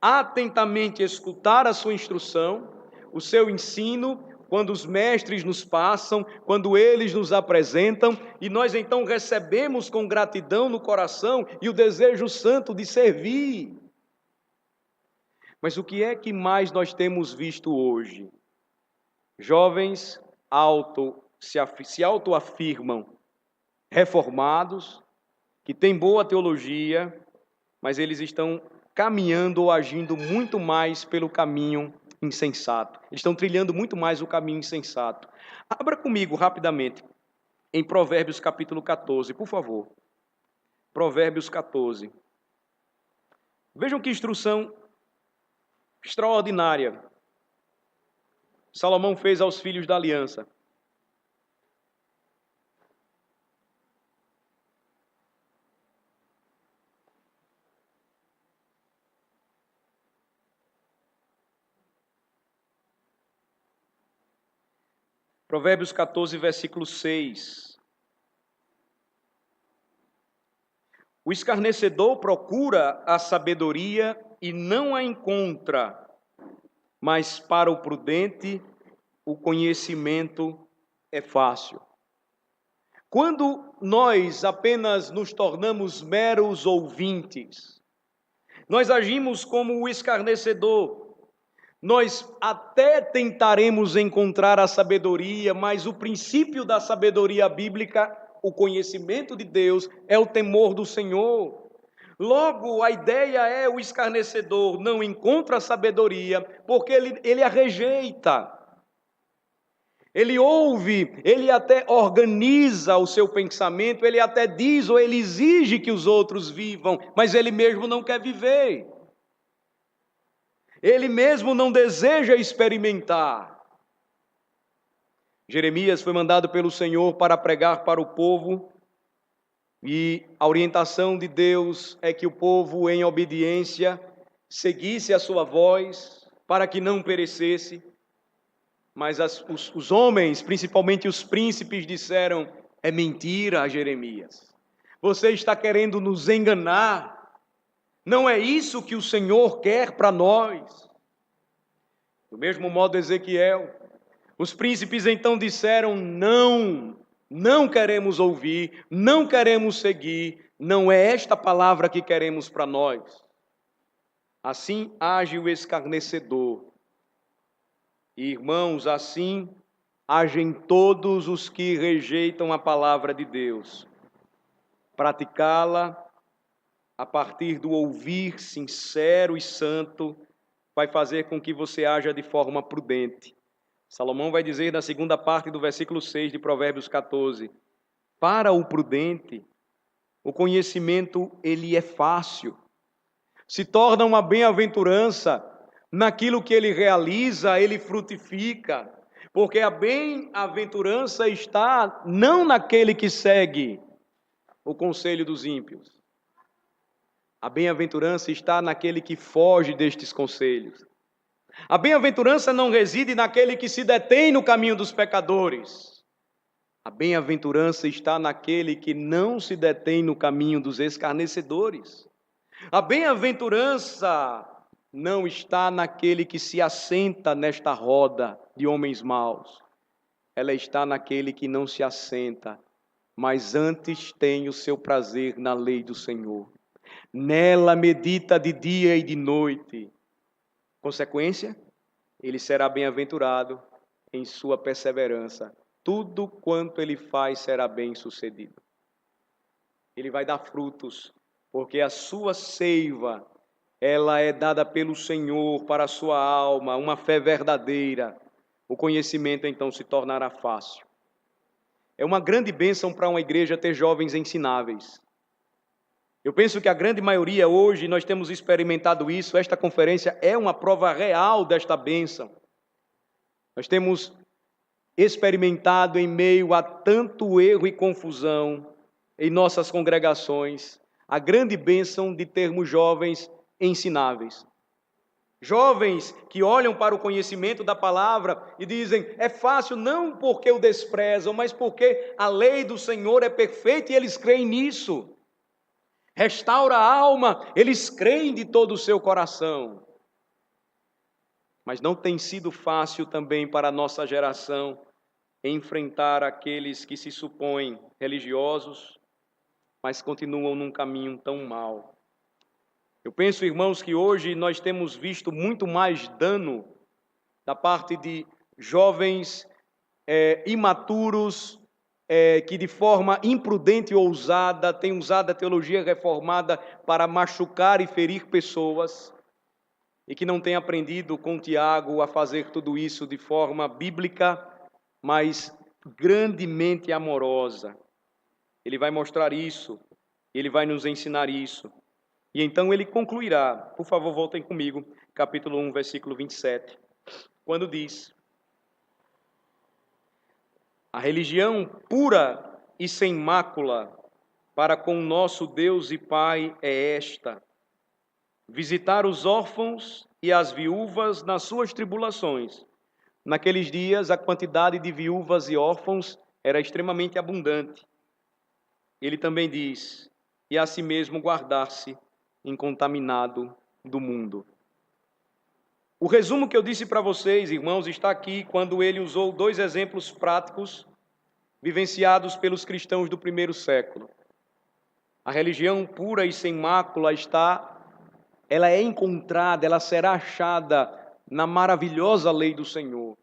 atentamente escutar a sua instrução, o seu ensino, quando os mestres nos passam, quando eles nos apresentam, e nós então recebemos com gratidão no coração e o desejo santo de servir. Mas o que é que mais nós temos visto hoje? Jovens se autoafirmam reformados, que têm boa teologia, mas eles estão caminhando ou agindo muito mais pelo caminho insensato. Eles estão trilhando muito mais o caminho insensato. Abra comigo rapidamente em Provérbios capítulo 14, por favor. Provérbios 14. Vejam que instrução extraordinária Salomão fez aos filhos da aliança. Provérbios 14, versículo 6. O escarnecedor procura a sabedoria e não a encontra, mas para o prudente o conhecimento é fácil. Quando nós apenas nos tornamos meros ouvintes, nós agimos como o escarnecedor. Nós até tentaremos encontrar a sabedoria, mas o princípio da sabedoria bíblica, o conhecimento de Deus, é o temor do Senhor. Logo, a ideia é o escarnecedor não encontra a sabedoria porque ele a rejeita. Ele ouve, ele até organiza o seu pensamento, ele até diz ou ele exige que os outros vivam, mas ele mesmo não quer viver. Ele mesmo não deseja experimentar. Jeremias foi mandado pelo Senhor para pregar para o povo, e a orientação de Deus é que o povo, em obediência, seguisse a sua voz, para que não perecesse. Mas os homens, principalmente os príncipes, disseram: é mentira, Jeremias. Você está querendo nos enganar. Não é isso que o Senhor quer para nós. Do mesmo modo, Ezequiel, os príncipes então disseram: não queremos ouvir, não queremos seguir, não é esta palavra que queremos para nós. Assim age o escarnecedor. E, irmãos, assim agem todos os que rejeitam a palavra de Deus. Praticá-la a partir do ouvir sincero e santo vai fazer com que você haja de forma prudente. Salomão vai dizer na segunda parte do versículo 6 de Provérbios 14: para o prudente, o conhecimento ele é fácil, se torna uma bem-aventurança, naquilo que ele realiza, ele frutifica, porque a bem-aventurança está não naquele que segue o conselho dos ímpios. A bem-aventurança está naquele que foge destes conselhos. A bem-aventurança não reside naquele que se detém no caminho dos pecadores. A bem-aventurança está naquele que não se detém no caminho dos escarnecedores. A bem-aventurança não está naquele que se assenta nesta roda de homens maus. Ela está naquele que não se assenta, mas antes tem o seu prazer na lei do Senhor. Nela medita de dia e de noite. Consequência, ele será bem-aventurado em sua perseverança. Tudo quanto ele faz será bem-sucedido. Ele vai dar frutos, porque a sua seiva, ela é dada pelo Senhor para a sua alma, uma fé verdadeira. O conhecimento então se tornará fácil. É uma grande bênção para uma igreja ter jovens ensináveis. Eu penso que a grande maioria hoje, nós temos experimentado isso, esta conferência é uma prova real desta bênção. Nós temos experimentado em meio a tanto erro e confusão em nossas congregações, a grande bênção de termos jovens ensináveis. Jovens que olham para o conhecimento da palavra e dizem: é fácil não porque o desprezam, mas porque a lei do Senhor é perfeita e eles creem nisso. Restaura a alma, eles creem de todo o seu coração. Mas não tem sido fácil também para a nossa geração enfrentar aqueles que se supõem religiosos, mas continuam num caminho tão mau. Eu penso, irmãos, que hoje nós temos visto muito mais dano da parte de jovens imaturos, que de forma imprudente e ousada têm usado a teologia reformada para machucar e ferir pessoas, e que não têm aprendido com Tiago a fazer tudo isso de forma bíblica, mas grandemente amorosa. Ele vai mostrar isso, ele vai nos ensinar isso. E então ele concluirá, por favor, voltem comigo, capítulo 1, versículo 27, quando diz: a religião pura e sem mácula para com nosso Deus e Pai é esta: visitar os órfãos e as viúvas nas suas tribulações. Naqueles dias, a quantidade de viúvas e órfãos era extremamente abundante. Ele também diz: e a si mesmo guardar-se incontaminado do mundo. O resumo que eu disse para vocês, irmãos, está aqui quando ele usou 2 exemplos práticos vivenciados pelos cristãos do primeiro século. A religião pura e sem mácula ela é encontrada, ela será achada na maravilhosa lei do Senhor.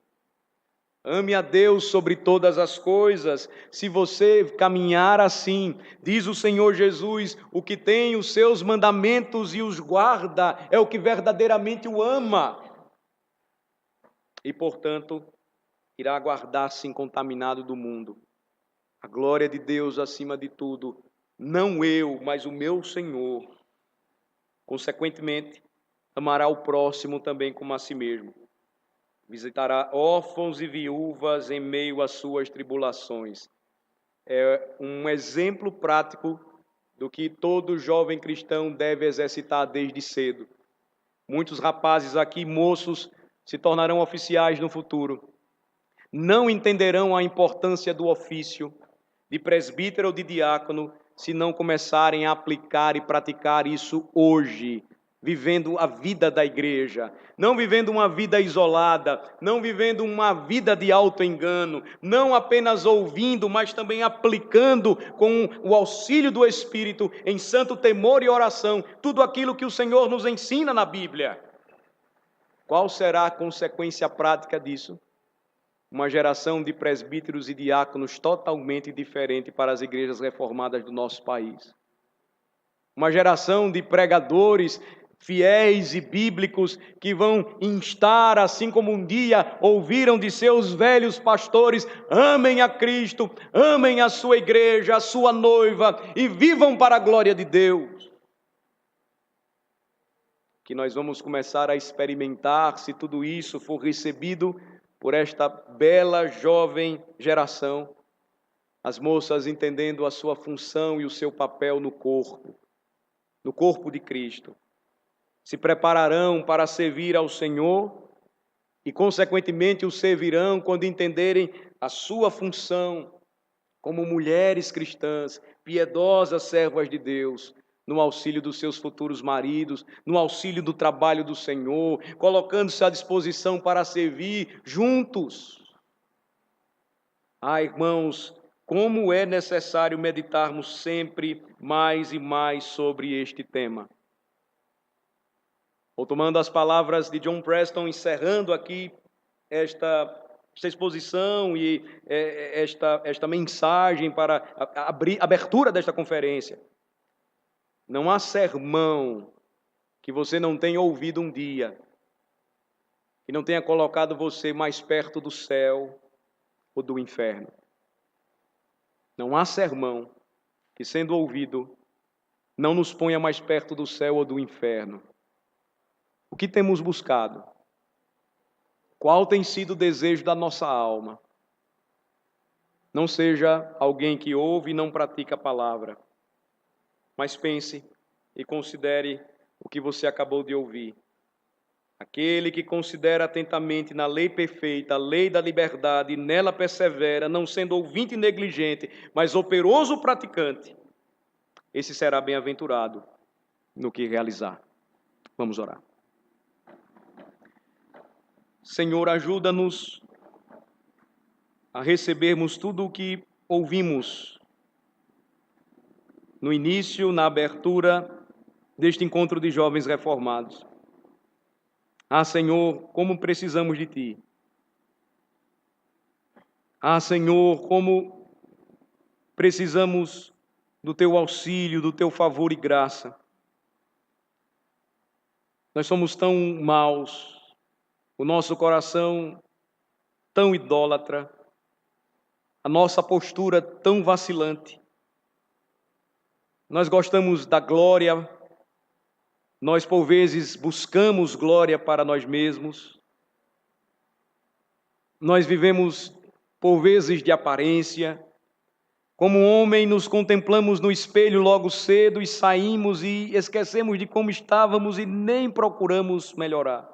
Ame a Deus sobre todas as coisas. Se você caminhar assim, diz o Senhor Jesus, o que tem os seus mandamentos e os guarda, é o que verdadeiramente o ama. E, portanto, irá guardar-se incontaminado do mundo. A glória de Deus acima de tudo, não eu, mas o meu Senhor. Consequentemente, amará o próximo também como a si mesmo. Visitará órfãos e viúvas em meio às suas tribulações. É um exemplo prático do que todo jovem cristão deve exercitar desde cedo. Muitos rapazes aqui, moços, se tornarão oficiais no futuro. Não entenderão a importância do ofício de presbítero ou de diácono se não começarem a aplicar e praticar isso hoje, vivendo a vida da igreja, não vivendo uma vida isolada, não vivendo uma vida de auto-engano, não apenas ouvindo, mas também aplicando com o auxílio do Espírito, em santo temor e oração, tudo aquilo que o Senhor nos ensina na Bíblia. Qual será a consequência prática disso? Uma geração de presbíteros e diáconos totalmente diferente para as igrejas reformadas do nosso país. Uma geração de pregadores fiéis e bíblicos que vão instar, assim como um dia ouviram de seus velhos pastores: amem a Cristo, amem a sua igreja, a sua noiva e vivam para a glória de Deus. Que nós vamos começar a experimentar, se tudo isso for recebido por esta bela jovem geração, as moças entendendo a sua função e o seu papel no corpo de Cristo, se prepararão para servir ao Senhor e, consequentemente, o servirão quando entenderem a sua função como mulheres cristãs, piedosas servas de Deus, no auxílio dos seus futuros maridos, no auxílio do trabalho do Senhor, colocando-se à disposição para servir juntos. Irmãos, como é necessário meditarmos sempre mais e mais sobre este tema. Ou tomando as palavras de John Preston, encerrando aqui esta exposição e esta mensagem para a abertura desta conferência. Não há sermão que você não tenha ouvido um dia, que não tenha colocado você mais perto do céu ou do inferno. Não há sermão que, sendo ouvido, não nos ponha mais perto do céu ou do inferno. O que temos buscado? Qual tem sido o desejo da nossa alma? Não seja alguém que ouve e não pratica a palavra, mas pense e considere o que você acabou de ouvir. Aquele que considera atentamente na lei perfeita, a lei da liberdade, e nela persevera, não sendo ouvinte negligente, mas operoso praticante, esse será bem-aventurado no que realizar. Vamos orar. Senhor, ajuda-nos a recebermos tudo o que ouvimos no início, na abertura deste encontro de jovens reformados. Senhor, como precisamos de Ti. Ah, Senhor, como precisamos do Teu auxílio, do Teu favor e graça. Nós somos tão maus, o nosso coração tão idólatra, a nossa postura tão vacilante. Nós gostamos da glória, nós por vezes buscamos glória para nós mesmos. Nós vivemos por vezes de aparência. Como homem, nos contemplamos no espelho logo cedo e saímos e esquecemos de como estávamos e nem procuramos melhorar.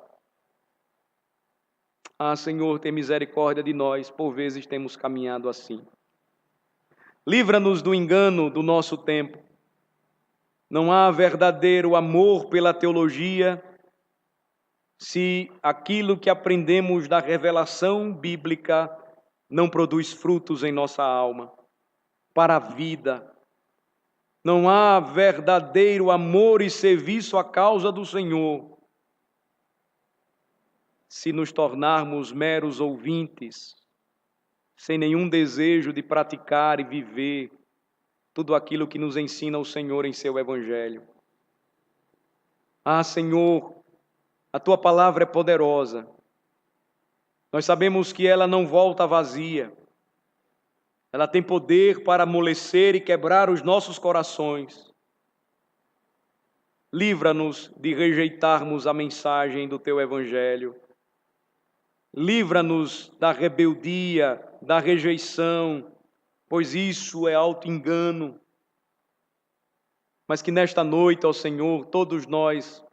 Ah, Senhor, tem misericórdia de nós, por vezes temos caminhado assim. Livra-nos do engano do nosso tempo. Não há verdadeiro amor pela teologia se aquilo que aprendemos da revelação bíblica não produz frutos em nossa alma, para a vida. Não há verdadeiro amor e serviço à causa do Senhor se nos tornarmos meros ouvintes, sem nenhum desejo de praticar e viver tudo aquilo que nos ensina o Senhor em seu Evangelho. Ah, Senhor, a Tua palavra é poderosa. Nós sabemos que ela não volta vazia. Ela tem poder para amolecer e quebrar os nossos corações. Livra-nos de rejeitarmos a mensagem do Teu Evangelho. Livra-nos da rebeldia, da rejeição, pois isso é auto-engano. Mas que nesta noite, ó Senhor, todos nós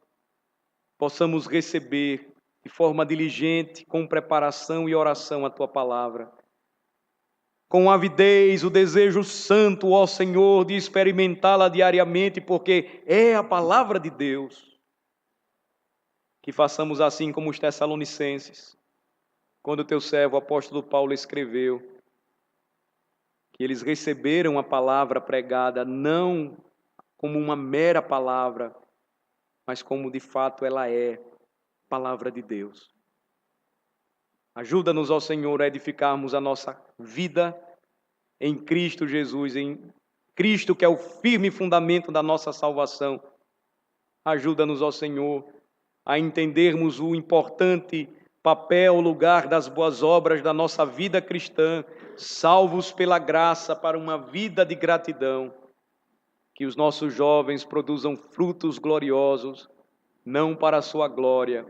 possamos receber de forma diligente, com preparação e oração a Tua palavra. Com avidez, o desejo santo, ó Senhor, de experimentá-la diariamente, porque é a palavra de Deus. Que façamos assim como os Tessalonicenses, quando o Teu servo, o apóstolo Paulo, escreveu, que eles receberam a palavra pregada não como uma mera palavra, mas como de fato ela é, palavra de Deus. Ajuda-nos, ó Senhor, a edificarmos a nossa vida em Cristo Jesus, em Cristo que é o firme fundamento da nossa salvação. Ajuda-nos, ó Senhor, a entendermos o importante papel, lugar das boas obras da nossa vida cristã, salvos pela graça para uma vida de gratidão. Que os nossos jovens produzam frutos gloriosos, não para a sua glória,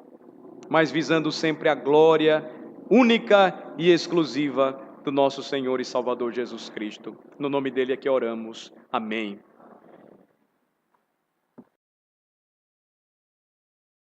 mas visando sempre a glória única e exclusiva do nosso Senhor e Salvador Jesus Cristo. No nome dele é que oramos. Amém.